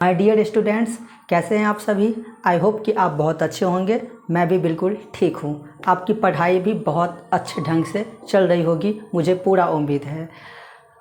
My dear students, कैसे हैं आप सभी। आई होप कि आप बहुत अच्छे होंगे। मैं भी बिल्कुल ठीक हूँ। आपकी पढ़ाई भी बहुत अच्छे ढंग से चल रही होगी, मुझे पूरा उम्मीद है।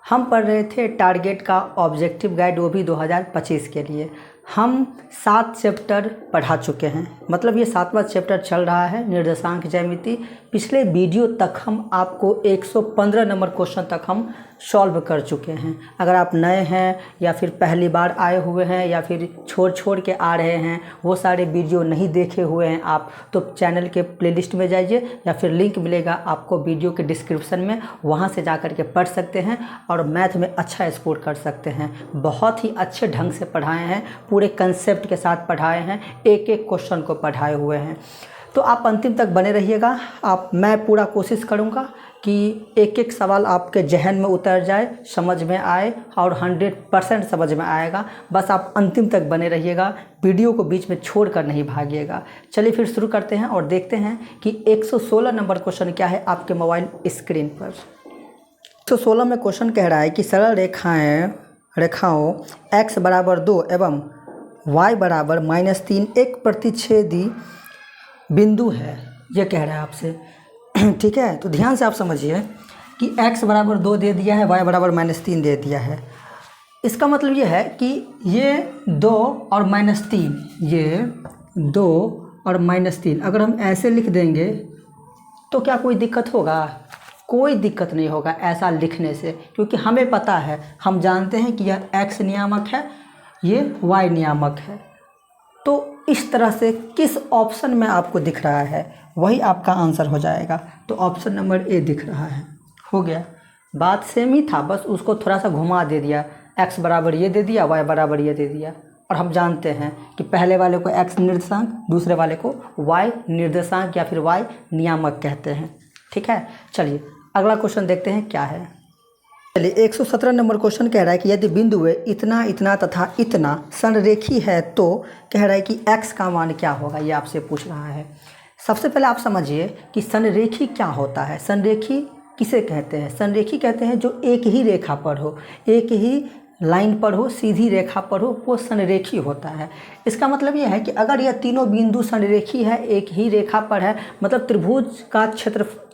हम पढ़ रहे थे टारगेट का ऑब्जेक्टिव गाइड, वो भी 2025 के लिए। हम 7 चैप्टर पढ़ा चुके हैं, मतलब ये 7वां चैप्टर चल रहा है, निर्देशांक ज्यामिति। पिछले वीडियो तक हम आपको 115 नंबर क्वेश्चन तक हम सॉल्व कर चुके हैं। अगर आप नए हैं या फिर पहली बार आए हुए हैं या फिर छोड़ के आ रहे हैं, वो सारे वीडियो नहीं देखे हुए हैं आप, तो चैनल के प्लेलिस्ट में जाइए या फिर लिंक मिलेगा आपको वीडियो के डिस्क्रिप्शन में, वहाँ से जा कर के पढ़ सकते हैं और मैथ में अच्छा स्कोर कर सकते हैं। बहुत ही अच्छे ढंग से पढ़ाए हैं, पूरे कंसेप्ट के साथ पढ़ाए हैं, एक एक क्वेश्चन को पढ़ाए हुए हैं। तो आप अंतिम तक बने रहिएगा। मैं पूरा कोशिश करूँगा कि एक एक सवाल आपके जहन में उतर जाए, समझ में आए और 100% समझ में आएगा। बस आप अंतिम तक बने रहिएगा, वीडियो को बीच में छोड़कर नहीं भागिएगा। चलिए फिर शुरू करते हैं और देखते हैं कि 116 नंबर क्वेश्चन क्या है आपके मोबाइल स्क्रीन पर। 116 में क्वेश्चन कह रहा है कि सरल रेखाओं x बराबर 2 एवं y बराबर -3 एक प्रतिच्छेदी बिंदु है, ये कह रहा है आपसे। ठीक है, तो ध्यान से आप समझिए कि x बराबर 2 दे दिया है, y बराबर -3 दे दिया है। इसका मतलब ये है कि ये 2 और -3, ये 2 और -3 अगर हम ऐसे लिख देंगे तो क्या कोई दिक्कत होगा? कोई दिक्कत नहीं होगा ऐसा लिखने से, क्योंकि हमें पता है, हम जानते हैं कि यह x नियामक है, ये y नियामक है। तो इस तरह से किस ऑप्शन में आपको दिख रहा है वही आपका आंसर हो जाएगा। तो ऑप्शन नंबर ए दिख रहा है। हो गया, बात सेम ही था, बस उसको थोड़ा सा घुमा दे दिया। x बराबर ये दे दिया, y बराबर ये दे दिया। और हम जानते हैं कि पहले वाले को x निर्देशांक, दूसरे वाले को y निर्देशांक या फिर y नियामक कहते हैं। ठीक है, चलिए अगला क्वेश्चन देखते हैं क्या है। चलिए 117 नंबर क्वेश्चन कह रहा है कि यदि बिंदु इतना इतना तथा इतना संरेखी है तो कह रहा है कि x का मान क्या होगा, ये आपसे पूछ रहा है। सबसे पहले आप समझिए कि संरेखी क्या होता है। संरेखी किसे कहते हैं? संरेखी कहते हैं जो एक ही रेखा पर हो, एक ही लाइन पर हो, सीधी रेखा पर हो, वो संरेखी होता है। इसका मतलब ये है कि अगर यह तीनों बिंदु संरेखी है, एक ही रेखा पर है, मतलब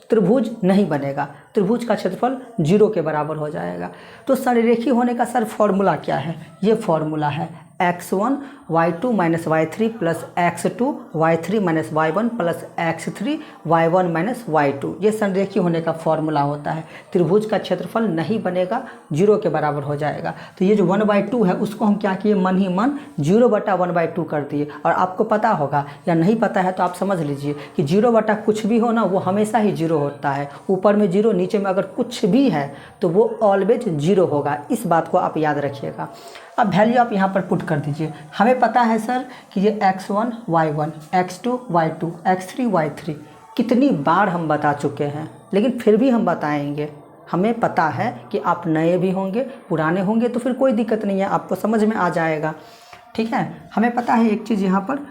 त्रिभुज नहीं बनेगा, त्रिभुज का क्षेत्रफल 0 के बराबर हो जाएगा। तो संरेखी होने का सर फॉर्मूला क्या है? ये फॉर्मूला है x1 y2 - y3 plus x2 y3 - y1 plus x3 y1 - y2। ये संरेखी होने का फॉर्मूला होता है। त्रिभुज का क्षेत्रफल नहीं बनेगा, 0 के बराबर हो जाएगा। तो ये जो 1/2 है उसको हम क्या किए, मन ही मन 0/1/2 कर दिए। और आपको पता होगा या नहीं पता है तो आप समझ लीजिए कि 0 कुछ भी हो ना, वो हमेशा ही 0 होता है। ऊपर में 0, नीचे में अगर कुछ भी है तो वो ऑलवेज 0 होगा। इस बात को आप याद रखिएगा। अब वैल्यू आप यहाँ पर पुट कर दीजिए। हमें पता है सर कि ये x1 y1, x2 y2, x3 y3 कितनी बार हम बता चुके हैं, लेकिन फिर भी हम बताएंगे। हमें पता है कि आप नए भी होंगे, पुराने होंगे, तो फिर कोई दिक्कत नहीं है, आपको समझ में आ जाएगा। ठीक है, हमें पता है एक चीज़ यहाँ पर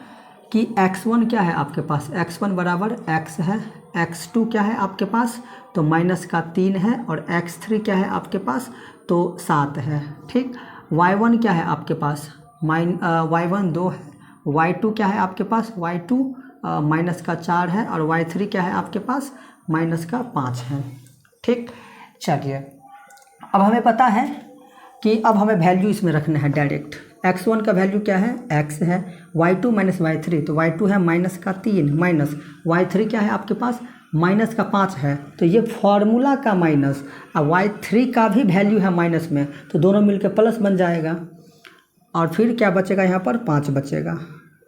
कि x1 क्या है आपके पास, x1 बराबर x है, x2 क्या है आपके पास, तो -3 है, और x3 क्या है आपके पास, तो 7 है। ठीक, y1 क्या है आपके पास, y1 2 है, y2 क्या है आपके पास, y2 -4 है, और y3 क्या है आपके पास, -5 है। ठीक, चलिए अब हमें पता है कि अब हमें वैल्यू इसमें रखना है डायरेक्ट। x1 का वैल्यू क्या है, x है, y2 - y3, तो y2 है -3 माइनस y3 क्या है आपके पास, -5 है, तो ये फॉर्मूला का माइनस, और y3 का भी वैल्यू है माइनस में, तो दोनों मिलकर प्लस बन जाएगा। और फिर क्या बचेगा यहाँ पर, 5 बचेगा।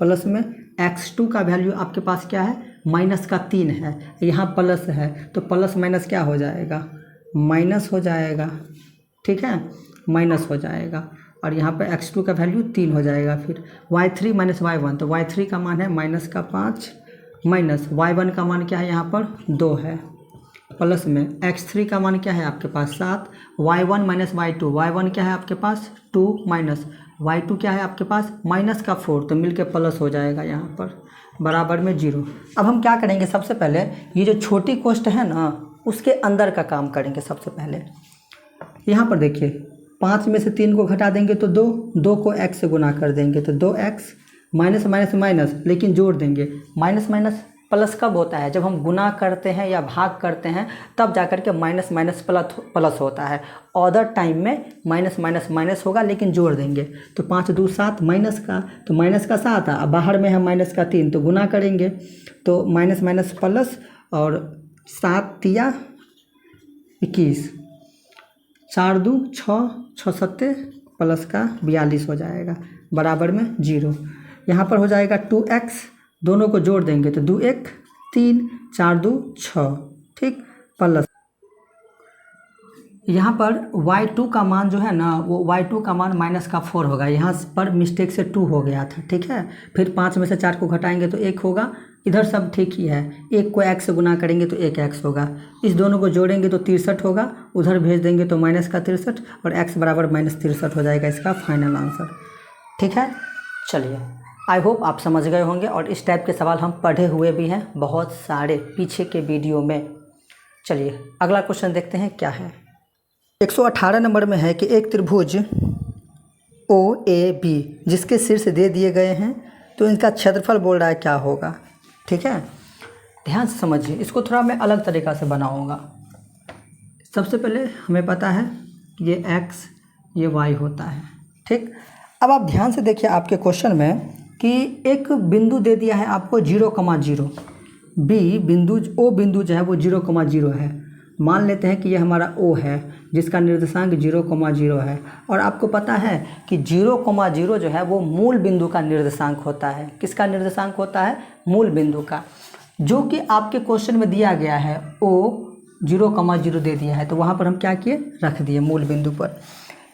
प्लस में x2 का वैल्यू आपके पास क्या है, -3 है, यहाँ प्लस है, तो प्लस माइनस क्या हो जाएगा, माइनस हो जाएगा। ठीक है, माइनस हो जाएगा, और यहाँ पर x2 का वैल्यू 3 हो जाएगा। फिर y3 - y1, तो y3 का मान है -5 माइनस y1 का मान क्या है यहाँ पर 2 है, प्लस में x3 का मान क्या है आपके पास 7, y1 - y2, y1 क्या है आपके पास 2 माइनस y2 क्या है आपके पास -4, तो मिलके प्लस हो जाएगा यहाँ पर बराबर में 0। अब हम क्या करेंगे, सबसे पहले ये जो छोटी कोष्ठ है ना, उसके अंदर का काम करेंगे। सबसे पहले यहाँ पर देखिए 5 में से 3 को घटा देंगे तो 2, 2 को x से गुना कर देंगे तो 2x, माइनस माइनस माइनस, लेकिन जोड़ देंगे। माइनस माइनस प्लस कब होता है? जब हम गुना करते हैं या भाग करते हैं तब जाकर के माइनस माइनस प्लस होता है। अदर टाइम में माइनस माइनस माइनस होगा, लेकिन जोड़ देंगे तो 5 2 7 माइनस का, तो माइनस का 7 अब बाहर में है माइनस का 3, तो गुना करेंगे तो माइनस माइनस प्लस, और 7 तिया 21, 4 2 6, 6 7 प्लस का 42 हो जाएगा, बराबर में 0। यहाँ पर हो जाएगा 2x, दोनों को जोड़ देंगे तो 2 1 3, 4 2 6, ठीक, प्लस यहाँ पर y2 का मान जो है ना, वो y2 का मान माइनस का 4 होगा। यहाँ पर मिस्टेक से 2 हो गया था, ठीक है। फिर 5 में से 4 को घटाएंगे तो 1 होगा, इधर सब ठीक ही है। 1 को x से गुना करेंगे तो 1x होगा, इस दोनों को जोड़ेंगे तो 63 होगा, उधर भेज देंगे तो माइनस का 63, और x बराबर माइनस 63 हो जाएगा इसका फाइनल आंसर, ठीक है। चलिए, आई होप आप समझ गए होंगे, और इस टाइप के सवाल हम पढ़े हुए भी हैं बहुत सारे पीछे के वीडियो में। चलिए अगला क्वेश्चन देखते हैं क्या है। 118 नंबर में है कि एक त्रिभुज OAB जिसके शीर्ष दे दिए गए हैं, तो इनका क्षेत्रफल बोल रहा है क्या होगा, ठीक है। ध्यान से समझिए, इसको थोड़ा मैं अलग तरीक़ा से बनाऊंगा। सबसे पहले हमें पता है कि ये x ये y होता है, ठीक। अब आप ध्यान से देखिए आपके क्वेश्चन में कि एक बिंदु दे दिया है आपको 0,0, B बिंदु, O बिंदु जो है वो 0,0 है। मान लेते हैं कि ये हमारा O है जिसका निर्देशांक 0,0 है, और आपको पता है कि 0,0 जो है वो मूल बिंदु का निर्देशांक होता है। किसका निर्देशांक होता है? मूल बिंदु का, जो कि आपके क्वेश्चन में दिया गया है। O 0,0 दे दिया है, तो वहाँ पर हम क्या किए, रख दिए मूल बिंदु पर।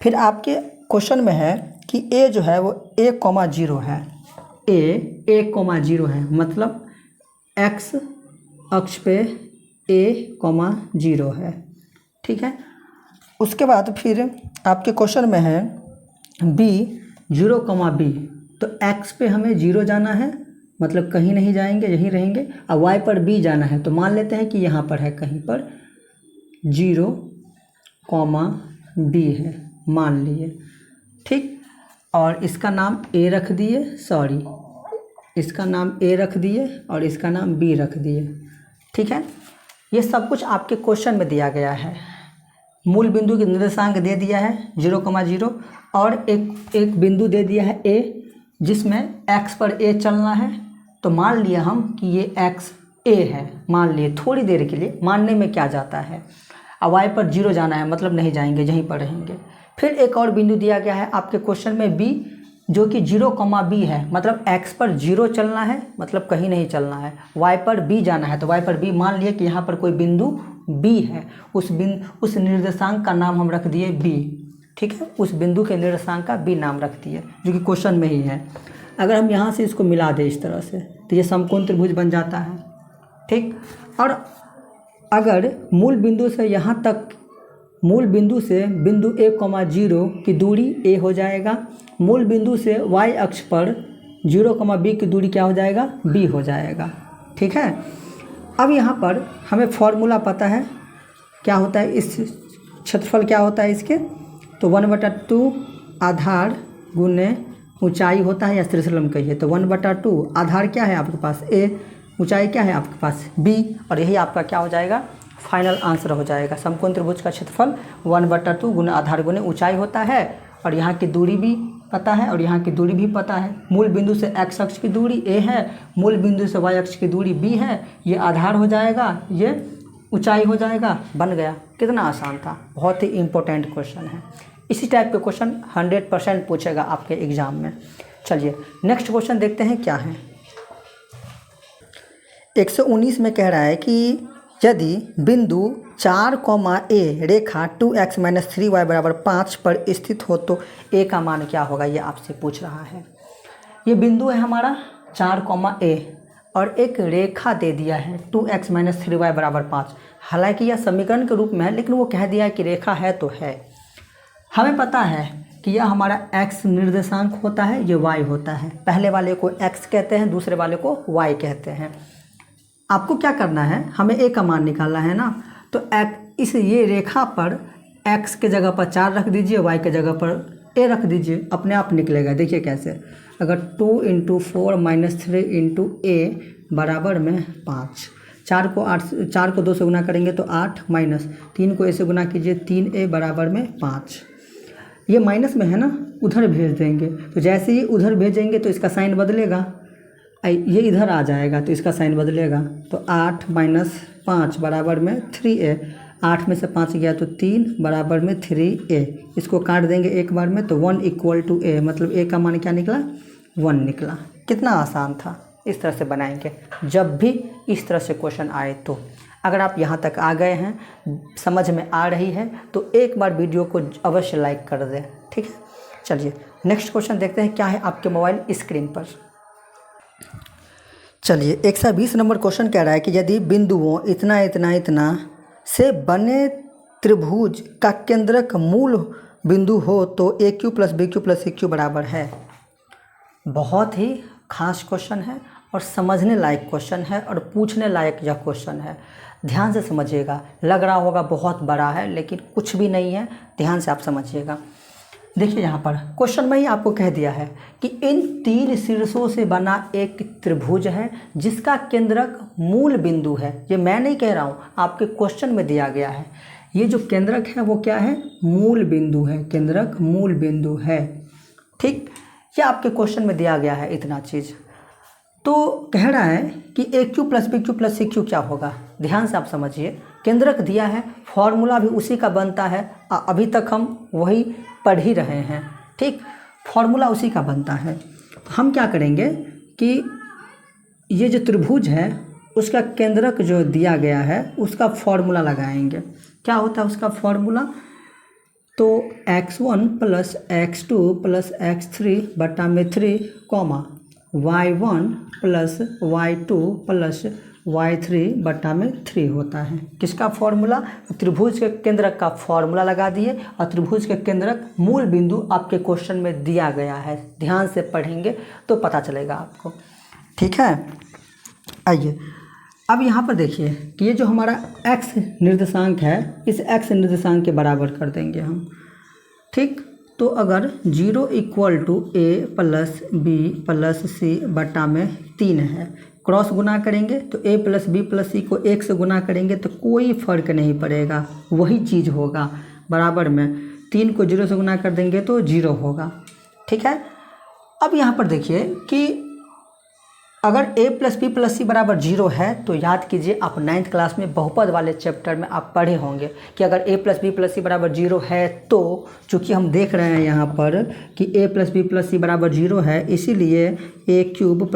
फिर आपके क्वेश्चन में है कि A जो है वो 1,0 है, A 1,0 है, मतलब x अक्ष पे A,0 है, ठीक है। उसके बाद फिर आपके क्वेश्चन में है B 0,B, तो x पे हमें 0 जाना है, मतलब कहीं नहीं जाएंगे, यहीं रहेंगे, और y पर B जाना है, तो मान लेते हैं कि यहाँ पर है कहीं पर 0,B है, मान लिए, ठीक। और इसका नाम A रख दिए, सॉरी इसका नाम A रख दिए और इसका नाम B रख दिए, ठीक है। ये सब कुछ आपके क्वेश्चन में दिया गया है। मूल बिंदु के निर्देशांक दे दिया है 0,0, और एक बिंदु दे दिया है A जिसमें x पर A चलना है, तो मान लिया हम कि ये x A है, मान लिए थोड़ी देर के लिए, मानने में क्या जाता है। अब y पर 0 जाना है, मतलब नहीं जाएंगे, यहीं पर रहेंगे। फिर एक और बिंदु दिया गया है आपके क्वेश्चन में B, जो कि 0,B है, मतलब x पर 0 चलना है, मतलब कहीं नहीं चलना है। y पर B जाना है, तो y पर B, मान लिए कि यहाँ पर कोई बिंदु B है, उस निर्देशांक का नाम हम रख दिए B, ठीक है। उस बिंदु के निर्देशांक का B नाम रख दिए, जो कि क्वेश्चन में ही है। अगर हम यहाँ से इसको मिला दें इस तरह से, तो ये समकोण त्रिभुज बन जाता है, ठीक। और अगर मूल बिंदु से यहाँ तक, मूल बिंदु से बिंदु 1,0 की दूरी A हो जाएगा, मूल बिंदु से y अक्ष पर 0,B की दूरी क्या हो जाएगा, B हो जाएगा, ठीक है। अब यहाँ पर हमें फॉर्मूला पता है क्या होता है, इस क्षेत्रफल क्या होता है इसके, तो 1/2 आधार गुने ऊंचाई होता है, या त्रिशलम कहिए, तो 1/2 आधार क्या है आपके पास A, ऊंचाई क्या है आपके पास B, और यही आपका क्या हो जाएगा, फाइनल आंसर हो जाएगा। समकोण त्रिभुज का क्षेत्रफल 1/2 गुना आधार गुने ऊंचाई होता है, और यहाँ की दूरी भी पता है और यहाँ की दूरी भी पता है। मूल बिंदु से x अक्ष की दूरी A है, मूल बिंदु से y अक्ष की दूरी B है, ये आधार हो जाएगा, ये ऊंचाई हो जाएगा, बन गया। कितना आसान था, बहुत ही इम्पोर्टेंट क्वेश्चन है। इसी टाइप के क्वेश्चन 100% पूछेगा आपके एग्जाम में। चलिए नेक्स्ट क्वेश्चन देखते हैं क्या है। 119 में कह रहा है कि यदि बिंदु 4,A रेखा 2x - 3y = 5 पर स्थित हो तो A का मान क्या होगा, ये आपसे पूछ रहा है। ये बिंदु है हमारा 4,A और एक रेखा दे दिया है 2x - 3y = 5। हालांकि यह समीकरण के रूप में है, लेकिन वो कह दिया है कि रेखा है तो है। हमें पता है कि यह हमारा x निर्देशांक होता है, ये y होता है। पहले वाले को x कहते हैं, दूसरे वाले को y कहते हैं। आपको क्या करना है, हमें a का मान निकालना है ना, तो ये रेखा पर x के जगह पर 4 रख दीजिए, y के जगह पर a रख दीजिए, अपने आप निकलेगा। देखिए कैसे, अगर 2 × 4 - 3 × a बराबर में 5, 4 को 2 से गुना करेंगे तो 8 माइनस 3 को a से गुना कीजिए, 3a बराबर में 5। ये माइनस में है ना, उधर भेज देंगे, तो जैसे ही उधर भेजेंगे तो इसका साइन बदलेगा, ये इधर आ जाएगा तो इसका साइन बदलेगा। तो 8 - 5 बराबर में 3a, 8 में से 5 गया तो 3 बराबर में 3a। इसको काट देंगे एक बार में तो 1 = a, मतलब a का मान क्या निकला, 1 निकला। कितना आसान था। इस तरह से बनाएंगे जब भी इस तरह से क्वेश्चन आए तो। अगर आप यहाँ तक आ गए हैं, समझ में आ रही है, तो एक बार वीडियो को अवश्य लाइक कर दें, ठीक है। चलिए नेक्स्ट क्वेश्चन देखते हैं क्या है आपके मोबाइल स्क्रीन पर। चलिए 120 नंबर क्वेश्चन कह रहा है कि यदि बिंदुओं इतना इतना इतना से बने त्रिभुज का केंद्रक मूल बिंदु हो तो AQ + BQ + CQ बराबर है। बहुत ही खास क्वेश्चन है और समझने लायक क्वेश्चन है और पूछने लायक यह क्वेश्चन है। ध्यान से समझिएगा, लग रहा होगा बहुत बड़ा है, लेकिन कुछ भी नहीं है, ध्यान से आप समझिएगा। देखिए यहाँ पर क्वेश्चन में ही आपको कह दिया है कि इन 3 शीर्षों से बना एक त्रिभुज है जिसका केंद्रक मूल बिंदु है। ये मैं नहीं कह रहा हूँ, आपके क्वेश्चन में दिया गया है। ये जो केंद्रक है वो क्या है, मूल बिंदु है, केंद्रक मूल बिंदु है, ठीक। ये आपके क्वेश्चन में दिया गया है इतना चीज़। तो कह रहा है कि AQ + BQ + CQ क्या होगा। ध्यान से आप समझिए, केंद्रक दिया है, फॉर्मूला भी उसी का बनता है, अभी तक हम वही पढ़ ही रहे हैं, ठीक। फॉर्मूला उसी का बनता है। तो हम क्या करेंगे कि ये जो त्रिभुज है उसका केंद्रक जो दिया गया है उसका फॉर्मूला लगाएंगे। क्या होता है उसका फॉर्मूला, तो x1 + x2 + x3 बटा में 3, y1 + y2 + y3 बटा में 3 होता है। किसका फॉर्मूला, त्रिभुज के केंद्रक का फॉर्मूला लगा दिए और त्रिभुज के केंद्रक मूल बिंदु आपके क्वेश्चन में दिया गया है। ध्यान से पढ़ेंगे तो पता चलेगा आपको, ठीक है। आइए अब यहाँ पर देखिए कि ये जो हमारा x निर्देशांक है, इस x निर्देशांक के बराबर कर देंगे हम, ठीक। तो अगर 0 = a + b + c बटा में 3 है, क्रॉस गुना करेंगे तो a + b + c को 1 से गुना करेंगे तो कोई फ़र्क नहीं पड़ेगा, वही चीज़ होगा। बराबर में 3 को 0 से गुना कर देंगे तो 0 होगा, ठीक है। अब यहाँ पर देखिए कि अगर a + b + c बराबर 0 है तो याद कीजिए, आप 9th क्लास में बहुपद वाले चैप्टर में आप पढ़े होंगे कि अगर a + b + c बराबर 0 है तो, चूँकि हम देख रहे हैं यहाँ पर कि a + b + c बराबर 0 है, इसीलिए a³ +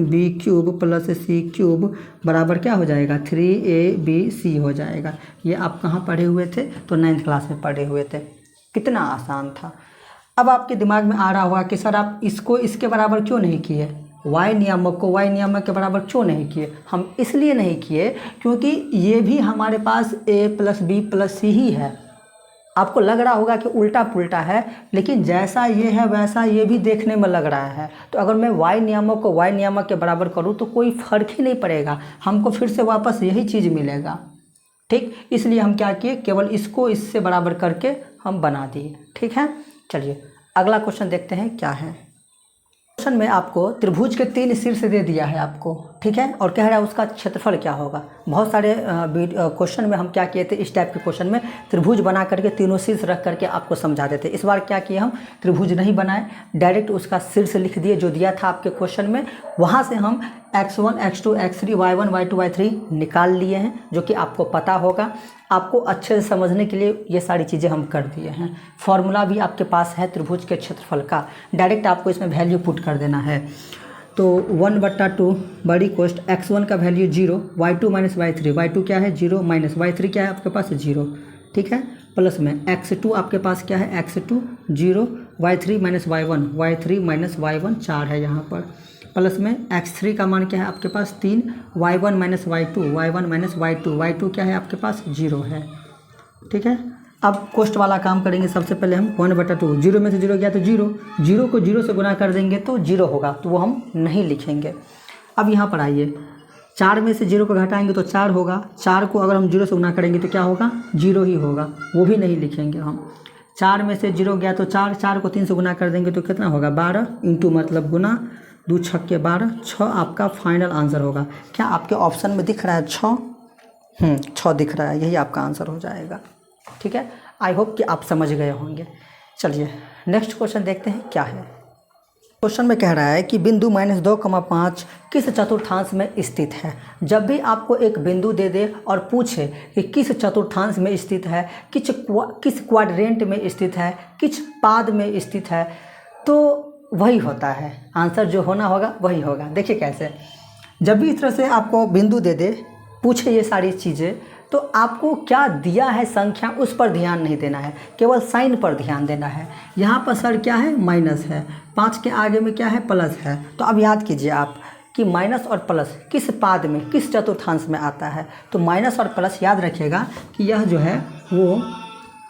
b³ + c³ बराबर क्या हो जाएगा, 3abc हो जाएगा। ये आप कहाँ पढ़े हुए थे, तो 9th क्लास में पढ़े हुए थे। कितना आसान था। अब आपके दिमाग में आ रहा होगा कि सर आप इसको इसके बराबर क्यों नहीं किए, y नियामक को y नियामक के बराबर क्यों नहीं किए। हम इसलिए नहीं किए क्योंकि ये भी हमारे पास a + b + c ही है। आपको लग रहा होगा कि उल्टा पुल्टा है, लेकिन जैसा ये है वैसा ये भी देखने में लग रहा है। तो अगर मैं y नियामक को y नियामक के बराबर करूँ तो कोई फ़र्क ही नहीं पड़ेगा, हमको फिर से वापस यही चीज़ मिलेगा, ठीक। इसलिए हम क्या किए, केवल इसको इससे बराबर करके हम बना दिए, ठीक है। चलिए अगला क्वेश्चन देखते हैं क्या है। क्वेश्चन में आपको त्रिभुज के 3 शीर्ष दे दिया है आपको, ठीक है, और कह रहा है उसका क्षेत्रफल क्या होगा। बहुत सारे क्वेश्चन में हम क्या किए थे, इस टाइप के क्वेश्चन में त्रिभुज बना करके तीनों शीर्ष रख करके आपको समझा देते। इस बार क्या किए, हम त्रिभुज नहीं बनाए, डायरेक्ट उसका शीर्ष लिख दिए जो दिया था आपके क्वेश्चन में। वहाँ से हम x1 x2 x3 y1 y2 y3 निकाल लिए हैं, जो कि आपको पता होगा। आपको अच्छे से समझने के लिए ये सारी चीज़ें हम कर दिए हैं। फॉर्मूला भी आपके पास है त्रिभुज के क्षेत्रफल का, डायरेक्ट आपको इसमें वैल्यू पुट कर देना है। तो 1/2 बड़ी कोष्ट x1 का वैल्यू 0, y2 - y3, y2 क्या है 0 माइनस y3 क्या है आपके पास 0, ठीक है। प्लस में x2 आपके पास क्या है x2 0, y3 - y1, y3 - y1 4 है यहाँ पर। प्लस में x3 का मान क्या है आपके पास 3, y1 - y2, y1 - y2, y2 क्या है आपके पास 0 है, ठीक है। अब कोष्ट वाला काम करेंगे। सबसे पहले हम 1/2, 0 में से 0 गया तो 0, 0 को 0 से गुना कर देंगे तो 0 होगा, तो वो हम नहीं लिखेंगे। अब यहाँ पर आइए, 4 में से 0 को घटाएंगे तो 4 होगा। 4 को अगर हम 0 से गुना करेंगे तो क्या होगा, 0 ही होगा, वो भी नहीं लिखेंगे हम। 4 में से 0 गया तो 4, 4 को 3 से गुना कर देंगे तो कितना होगा, 12 इंटू मतलब गुना, 2 छक्के 12, 6 आपका फाइनल आंसर होगा। क्या आपके ऑप्शन में दिख रहा है 6? 6 दिख रहा है, यही आपका आंसर हो जाएगा। ठीक है, आई होप कि आप समझ गए होंगे। चलिए नेक्स्ट क्वेश्चन देखते हैं क्या है। क्वेश्चन में कह रहा है कि बिंदु -2,5 किस चतुर्थांश में स्थित है। जब भी आपको एक बिंदु दे दे और पूछे कि किस चतुर्थांश में स्थित है, किस क्वाड्रेंट में स्थित है, किस पाद में स्थित है, तो वही होता है आंसर, जो होना होगा वही होगा। देखिए कैसे, जब भी इस तरह से आपको बिंदु दे दे, पूछे ये सारी चीज़ें, तो आपको क्या दिया है संख्या, उस पर ध्यान नहीं देना है, केवल साइन पर ध्यान देना है। यहाँ पर सर क्या है, माइनस है, 5 के आगे में क्या है, प्लस है। तो अब याद कीजिए आप कि माइनस और प्लस किस पाद में, किस चतुर्थांश में आता है। तो माइनस और प्लस याद रखिएगा कि यह जो है वो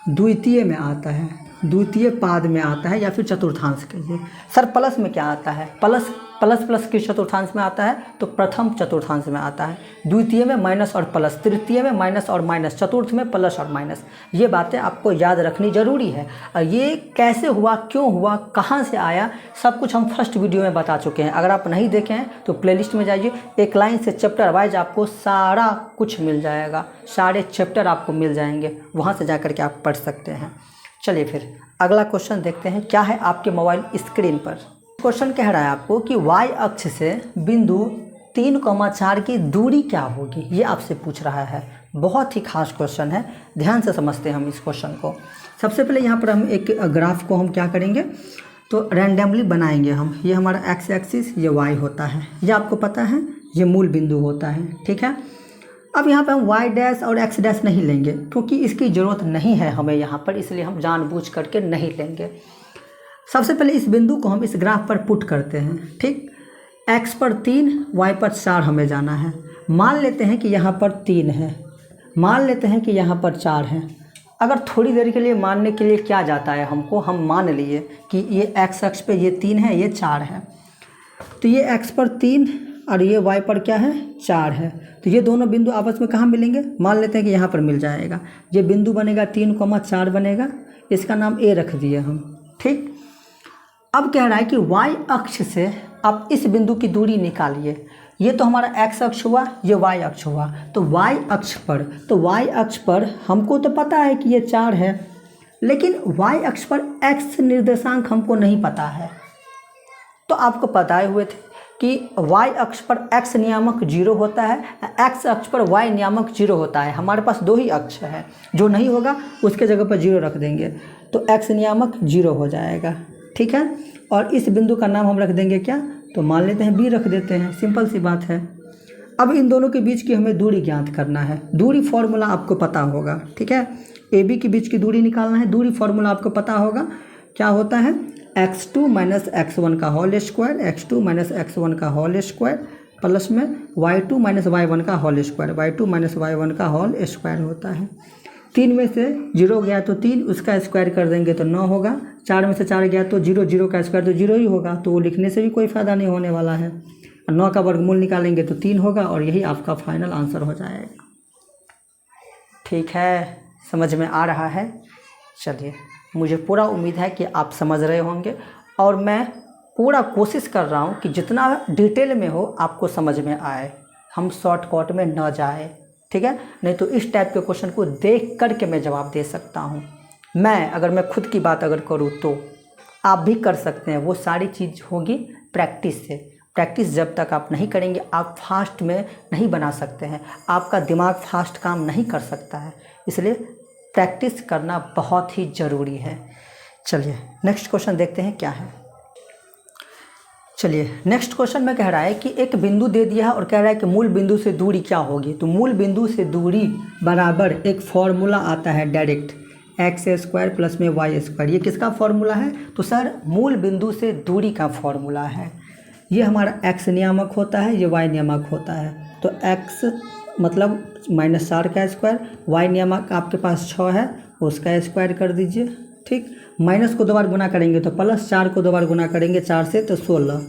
द्वितीय में आता है, द्वितीय पाद में आता है या फिर चतुर्थांश कहिए। सर प्लस में क्या आता है, प्लस प्लस किस चतुर्थांश में आता है, तो प्रथम चतुर्थांश में आता है। द्वितीय में माइनस और प्लस, तृतीय में माइनस और माइनस, चतुर्थ में प्लस और माइनस। ये बातें आपको याद रखनी जरूरी है। और ये कैसे हुआ, क्यों हुआ, कहाँ से आया, सब कुछ हम फर्स्ट वीडियो में बता चुके हैं। अगर आप नहीं देखे हैं तो प्लेलिस्ट में जाइए, एक लाइन से चैप्टर वाइज आपको सारा कुछ मिल जाएगा, सारे चैप्टर आपको मिल जाएंगे, वहाँ से जा कर के आप पढ़ सकते हैं। चलिए फिर अगला क्वेश्चन देखते हैं क्या है आपके मोबाइल स्क्रीन पर। क्वेश्चन कह रहा है आपको कि y अक्ष से बिंदु 3,4 की दूरी क्या होगी, ये आपसे पूछ रहा है। बहुत ही खास क्वेश्चन है, ध्यान से समझते हैं हम इस क्वेश्चन को। सबसे पहले यहाँ पर हम एक ग्राफ को हम क्या करेंगे, तो रैंडमली बनाएंगे हम। ये हमारा एक्स एक्सिस, ये y होता है, ये आपको पता है, ये मूल बिंदु होता है। ठीक है, अब यहाँ पे हम y डैश और x डैश नहीं लेंगे क्योंकि इसकी ज़रूरत नहीं है हमें यहाँ पर, इसलिए हम जानबूझ करके नहीं लेंगे। सबसे पहले इस बिंदु को हम इस ग्राफ पर पुट करते हैं। ठीक, x पर 3, y पर 4 हमें जाना है। मान लेते हैं कि यहाँ पर 3 है, मान लेते हैं कि यहाँ पर 4 है। अगर थोड़ी देर के लिए मानने के लिए क्या जाता है हमको, हम मान लिए कि ये x अक्ष पे ये 3 है, ये 4 है, तो ये x पर 3 और ये y पर क्या है, 4 है। तो ये दोनों बिंदु आपस में कहाँ मिलेंगे, मान लेते हैं कि यहाँ पर मिल जाएगा। ये बिंदु बनेगा 3,4 बनेगा, इसका नाम A रख दिए हम। ठीक, अब कह रहा है कि y अक्ष से आप इस बिंदु की दूरी निकालिए। ये तो हमारा x अक्ष हुआ, ये y अक्ष हुआ। तो y अक्ष पर, तो y अक्ष पर हमको तो पता है कि ये 4 है, लेकिन y अक्ष पर x निर्देशांक हमको नहीं पता है। तो आपको बताए हुए थे कि y अक्ष पर x नियामक 0 होता है, x अक्ष पर y नियामक 0 होता है। हमारे पास 2 ही अक्ष है, जो नहीं होगा उसके जगह पर 0 रख देंगे, तो x नियामक 0 हो जाएगा। ठीक है, और इस बिंदु का नाम हम रख देंगे क्या, तो मान लेते हैं B रख देते हैं, सिंपल सी बात है। अब इन दोनों के बीच की हमें दूरी ज्ञात करना है। दूरी फॉर्मूला आपको पता होगा। ठीक है, AB के बीच की दूरी निकालना है, दूरी फॉर्मूला आपको पता होगा, क्या होता है, x2 माइनस x1 का whole square, x2 minus x1 का होल स्क्वायर प्लस में y2 माइनस y1 का whole square, y2 minus y1 का होल स्क्वायर होता है। 3 में से 0 गया तो 3, उसका स्क्वायर कर देंगे तो 9 होगा। 4 में से 4 गया तो 0, 0 का स्क्वायर तो 0 ही होगा, तो वो लिखने से भी कोई फ़ायदा नहीं होने वाला है। 9 का वर्गमूल निकालेंगे तो 3 होगा, और यही आपका फाइनल आंसर हो जाएगा। ठीक है, समझ में आ रहा है। चलिए, मुझे पूरा उम्मीद है कि आप समझ रहे होंगे, और मैं पूरा कोशिश कर रहा हूँ कि जितना डिटेल में हो आपको समझ में आए, हम शॉर्टकट में न जाए। ठीक है, नहीं तो इस टाइप के क्वेश्चन को देख कर के मैं जवाब दे सकता हूँ। मैं खुद की बात अगर करूँ तो आप भी कर सकते हैं। वो सारी चीज़ होगी प्रैक्टिस से। प्रैक्टिस जब तक आप नहीं करेंगे, आप फास्ट में नहीं बना सकते हैं, आपका दिमाग फास्ट काम नहीं कर सकता है, इसलिए प्रैक्टिस करना बहुत ही ज़रूरी है। चलिए नेक्स्ट क्वेश्चन देखते हैं क्या है। चलिए नेक्स्ट क्वेश्चन में कह रहा है कि एक बिंदु दे दिया है और कह रहा है कि मूल बिंदु से दूरी क्या होगी। तो मूल बिंदु से दूरी बराबर एक फॉर्मूला आता है डायरेक्ट, एक्स स्क्वायर प्लस में वाई स्क्वायर। ये किसका फॉर्मूला है, तो सर मूल बिंदु से दूरी का फॉर्मूला है। ये हमारा एक्स नियामक होता है, ये वाई नियामक होता है। तो एक्स मतलब -4 का स्क्वायर, वाई नियामक आपके पास 6 है, उसका स्क्वायर कर दीजिए। ठीक, माइनस को 2 बार गुना करेंगे तो प्लस, 4 को 2 बार गुना करेंगे 4 से तो 16,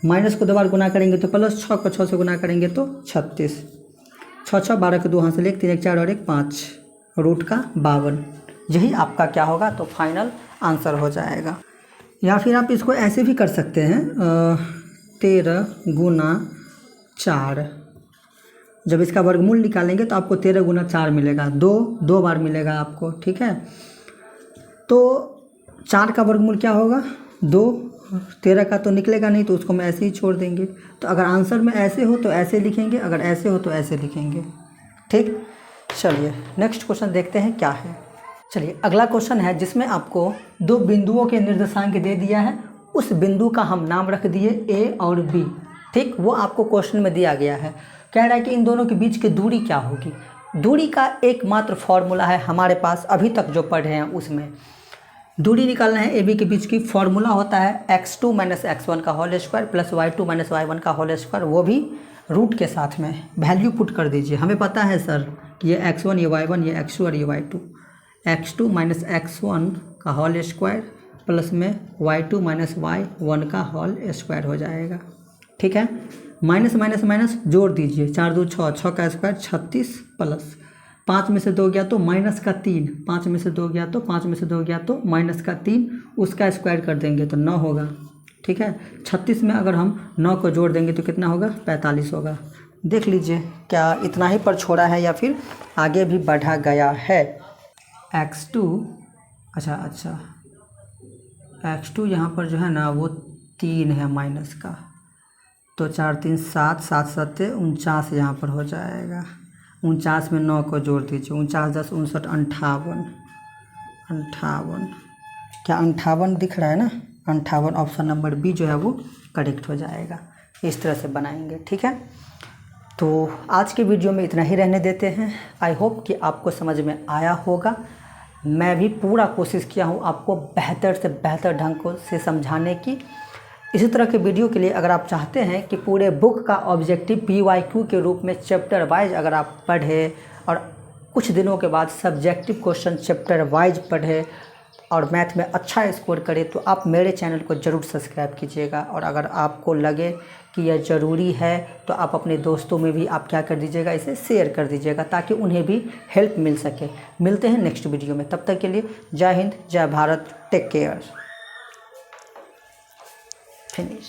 माइनस को 2 बार गुना करेंगे तो प्लस, 6 को 6 से गुना करेंगे तो 36, 6 6 12 के 2 हाथ से 1 3 1 4 और 1 5, रूट का 52। यही आपका क्या होगा तो फाइनल आंसर हो जाएगा। या फिर आप इसको ऐसे भी कर सकते हैं 13 गुना 4। जब इसका वर्गमूल निकालेंगे तो आपको 13 गुना 4 मिलेगा, 2 बार मिलेगा आपको, ठीक है। तो 4 का वर्गमूल क्या होगा 2, 13 का तो निकलेगा नहीं तो उसको हम ऐसे ही छोड़ देंगे। तो अगर आंसर में ऐसे हो तो ऐसे लिखेंगे, अगर ऐसे हो तो ऐसे लिखेंगे, ठीक। चलिए नेक्स्ट क्वेश्चन देखते हैं क्या है। चलिए अगला क्वेश्चन है जिसमें आपको 2 बिंदुओं के निर्देशांक दे दिया है, उस बिंदु का हम नाम रख दिए ए और बी, ठीक। वो आपको क्वेश्चन में दिया गया है। कह रहा है कि इन दोनों के बीच की दूरी क्या होगी। दूरी का एकमात्र फॉर्मूला है हमारे पास, अभी तक जो पढ़े हैं उसमें दूरी निकालना है ए बी के बीच की। फॉर्मूला होता है x2 - x1 का whole square plus y2 - y1 का होल स्क्वायर, वो भी रूट के साथ में। वैल्यू पुट कर दीजिए। हमें पता है सर कि ये x1 ये y1 ये x2 और ये y2, x2 - x1 का होल स्क्वायर प्लस में y2 - y1 का होल स्क्वायर हो जाएगा, ठीक है। माइनस माइनस माइनस जोड़ दीजिए, 4 2 6, 6 का स्क्वायर 36 प्लस 5 में से 2 गया तो माइनस का 3, 5 में से 2 गया तो 5 में से 2 गया तो माइनस का 3, उसका स्क्वायर कर देंगे तो 9 होगा, ठीक है। 36 में अगर हम 9 को जोड़ देंगे तो कितना होगा 45 होगा। देख लीजिए क्या इतना ही पर छोड़ा है या फिर आगे भी बढ़ा गया है। x2 अच्छा x2 यहाँ पर जो है ना वो 3 है माइनस का, तो 4 3 7 7 7 49 यहाँ पर हो जाएगा। 49 में 9 को जोड़ दीजिए, 49 10 59 58, क्या 58 दिख रहा है ना, 58 ऑप्शन नंबर बी जो है वो करेक्ट हो जाएगा। इस तरह से बनाएंगे, ठीक है। तो आज के वीडियो में इतना ही रहने देते हैं। आई होप कि आपको समझ में आया होगा। मैं भी पूरा कोशिश किया हूँ आपको बेहतर से बेहतर ढंग से समझाने की। इसी तरह के वीडियो के लिए अगर आप चाहते हैं कि पूरे बुक का ऑब्जेक्टिव PYQ के रूप में चैप्टर वाइज अगर आप पढ़े और कुछ दिनों के बाद सब्जेक्टिव क्वेश्चन चैप्टर वाइज पढ़े और मैथ में अच्छा स्कोर करे, तो आप मेरे चैनल को ज़रूर सब्सक्राइब कीजिएगा। और अगर आपको लगे कि यह ज़रूरी है तो आप अपने दोस्तों में भी आप क्या कर दीजिएगा, इसे शेयर कर दीजिएगा ताकि उन्हें भी हेल्प मिल सके। मिलते हैं नेक्स्ट वीडियो में, तब तक के लिए जय हिंद जय भारत, टेक केयर। फिनिश।